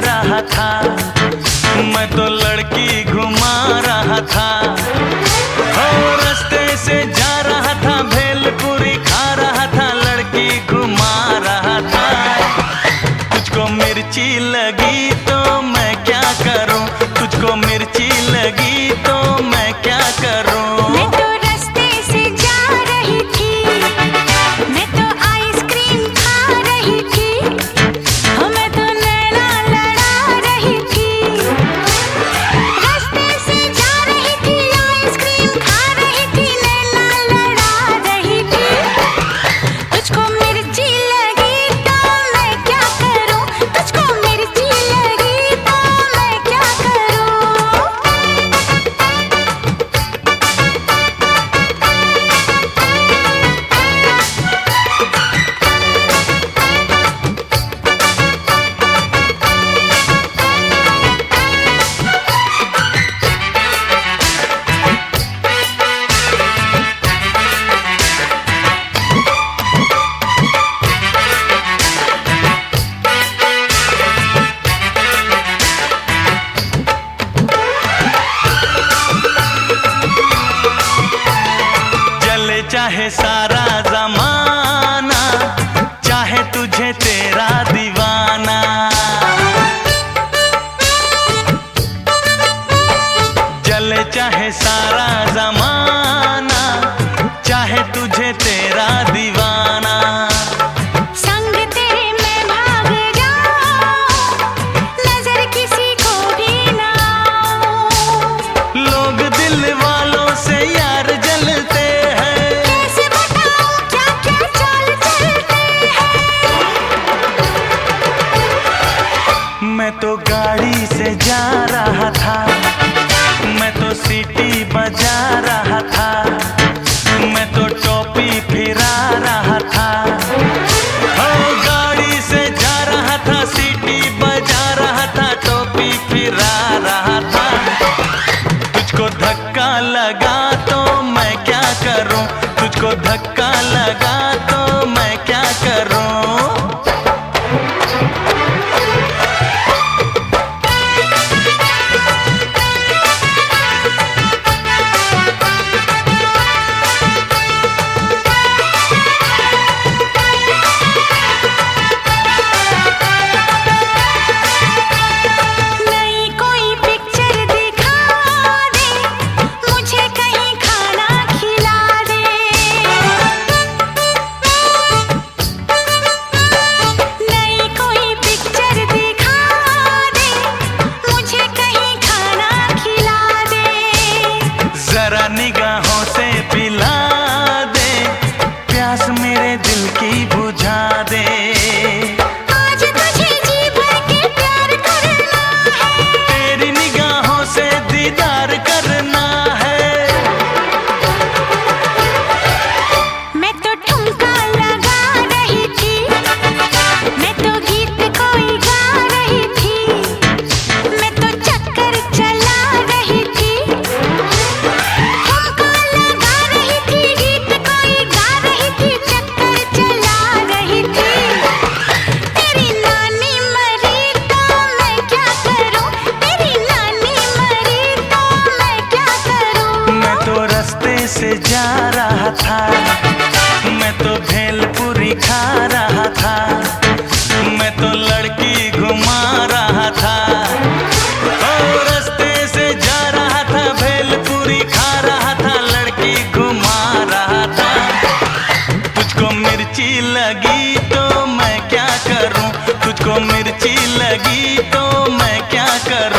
रहा था, मैं तो लड़की घुमा रहा था। हो रास्ते से जा रहा था, भेलपुरी खा रहा था, लड़की घुमा रहा था। तुझको मिर्ची लगी तो मैं क्या करूं, तुझको मिर्ची लगी तो मैं क्या करूं। मैं तो रास्ते से जा रही थी, मैं तो आइसक्रीम खा रही थी, मैं तो नैना लड़ा रही थी। रास्ते से जा रही थी, आइसक्रीम खा रही थी, नैना लड़ा रही थी। तुझको मिर्ची लगी तो मैं क्या करूं, तुझको मिर्ची लगी तो मैं क्या करूं। चले चाहे सारा जमाना, चाहे तुझे तेरा दीवाना। चले चाहे सारा जमाना, चाहे तुझे तेरा दीवाना। संग तेरे मैं भाग जाऊं, नजर किसी को भी ना आऊं। लोग दिल वालों से यार जलते हैं, कैसे बताऊं क्या क्या चाल चलते हैं। मैं तो गाड़ी से जा रहा था, मैं तो सीटी बजा रहा था, मैं तो टोपी फिरा रहा था। हो गाड़ी से जा रहा था, सीटी बजा रहा था, टोपी फिरा रहा था। तुझको धक्का लगा तो मैं क्या करूं, तुझको धक्का लगा तो मैं क्या करूं। नई कोई पिक्चर दिखा दे, मुझे कहीं खाना खिला दे। नई कोई पिक्चर दिखा दे, मुझे कहीं खाना खिला दे। जरा निगाहों से पिला दे, प्यास मेरे दिल की बुझा दे। आज तुझे जी भर के प्यार करना है, तेरी निगाहों से दीदार करना है। मैं तो ठुमका लगा रही थी, मैं तो गीत कोई गा रही थी, मैं तो चक्कर चला रही थी। ठुमका लगा रही थी, गीत कोई गा रही थी, चक्कर चला रही थी। तेरी नानी मरी तो मैं क्या करूं, तेरी नानी मरी तो मैं क्या करूं। मैं तो रास्ते से जा रहा था, मैं तो भेलपुरी खा रहा था, मैं तो लड़की घुमा रहा था। ओ रास्ते से जा रहा था, भेलपुरी खा रहा था, लड़की घुमा रहा था। तुझको मिर्ची लगी तो मैं क्या करूं, तुझको मिर्ची लगी तो मैं क्या करूं।